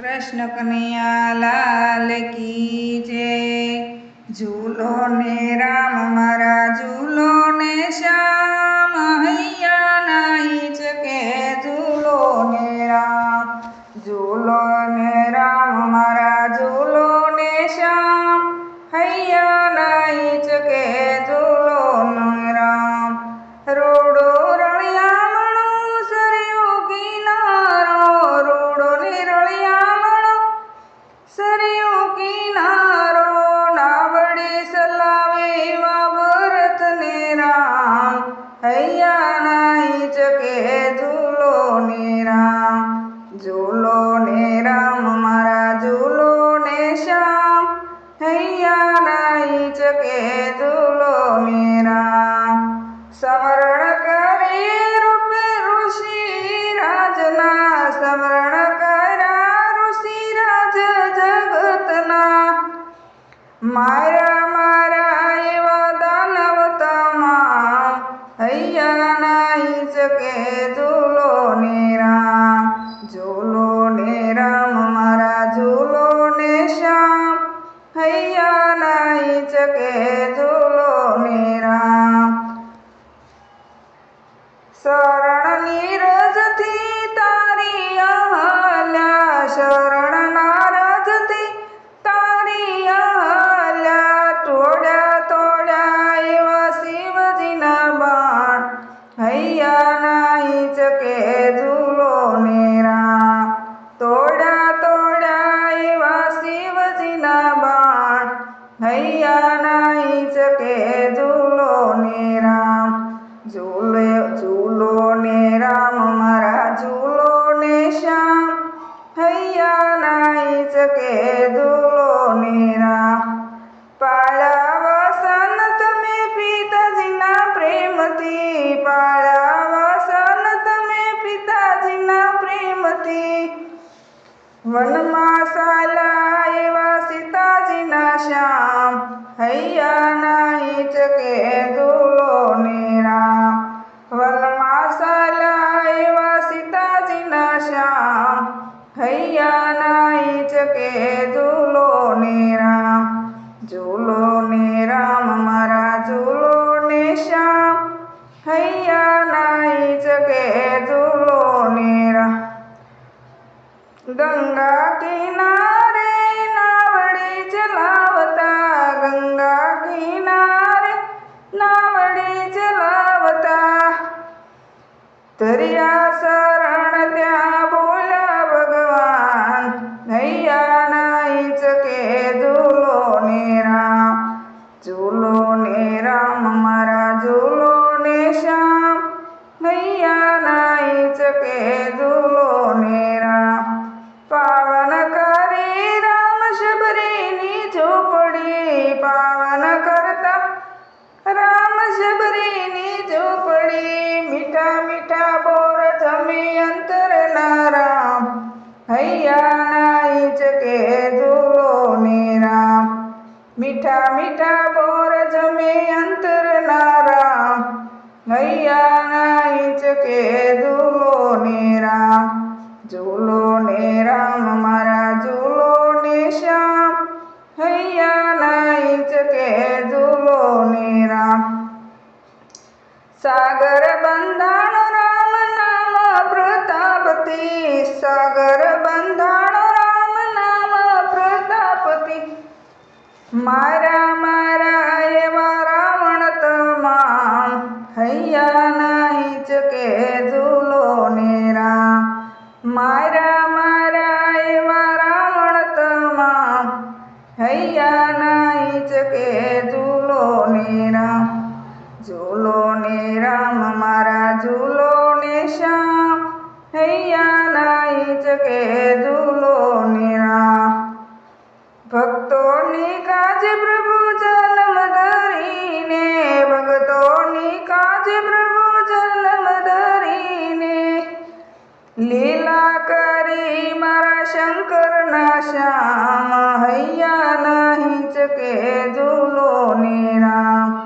कृष्ण कन्हैया लाल की जय। झूलो ने राम मारा झूलो ने श्याम, हैया नाई चके झूलो ने राम। झूलो ने राम मारा झूलो ने श्याम, हैया नाई चके झूलो ने राम। रोडो रळियामणो सरयो किनारो, रोडो ने रळियामणो सरयो किनारो, नावड़ी सलावे वा भरत ने राम, हैया नाई चके झूलो ने राम। झूलो ने राम मारा झूलो ने श्याम, हैया नाई चके झूलो ने राम। स्मरण करे रूप ऋषि राजना, स्मरण करा ऋषि राज जगतना। मारा मारा एवा दानव तमाम, हैया नाई चके झूलो ने राम। झूलो ने राम मारा झूलो ने श्याम, हैया नाई चके झूलो ने राम। शरण नीरज थी तारी अहल्या, शरण नारज थी तारी अहल्या। तोड्या तोड्या एवा शिवजीना बाण, हैया नाई चके झूलो ने राम। तोड्या तोड्या एवा शिवजीना बाण, हैया नाई चके झूलो ने राम। झूलो ने राम मारा झूलो ने श्याम, हैया नाई चके झूलो ने राम। पाळ्या वसन तमे पिताजीना प्रेमथी, पाळ्या वसन तमे पिताजीना प्रेमथी। वनमासाला एवा सीताजीना श्याम, हैया नाई चके झूलो ने राम। वनमासाला एवा सीताजीना श्याम, हैया नाई चके झूलो ने राम। झूलो ने राम मारा झूलो ने श्याम, हैया नाई चके झूलो ने राम। गंगा किनारे नावड़ी चलावता, गंगा किनारे नावड़ी चलावता। तरिया शरण त्या बोला भगवान, हैया नाई चके झूलो ने राम। झूलो ने राम मारा झूलो ने श्याम, हैया नाई चके झूलो ने राम। पावन करे राम शबरीनी झोपड़ी, पावन करता राम शबरीनी झोपड़ी। मीठा मीठा बोर जमे अंतर ना राम, हैया नाई चके झूलो ने राम। मीठा मीठा बोर जमे अंतर ना राम, हैया नाई चके झूलो ने राम। झूलो ने राम मारा झूलो ने श्याम, हैया नाई चके झूलो ने राम। सागर बंधाण राम नाम प्रतापती, सागर बंधाण राम नाम प्रतापती। मारा मारा एवा रावण तमाम, हैया नाई चके झूलो ने राम। मारा मारा एवा रावण तमाम, हैया नाई चके झूलो ने राम। झूलो ने राम मारा झूलो ने श्याम, हैया नाई चके झूलो ने राम। भक्तोनी काज प्रभु जन्म धरीने, भक्तोनी काज प्रभु जन्म धरीने। लीला करी मारा शंकर ना श्याम, हैया नाई चके झूलो ने राम।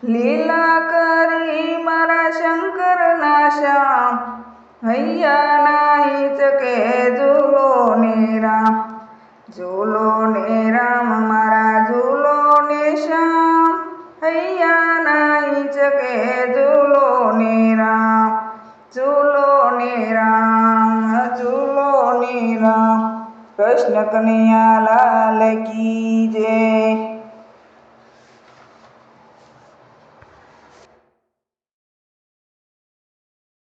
लीला करी मारा शंकर ना श्याम, हैया नाई चके झूलो ने राम। હૈયા નાઈ ચકે ઝૂલો ને રામ, ઝૂલો ને રામ, ઝૂલો ને રામ. કૃષ્ણ કનૈયા લાલ કી જય.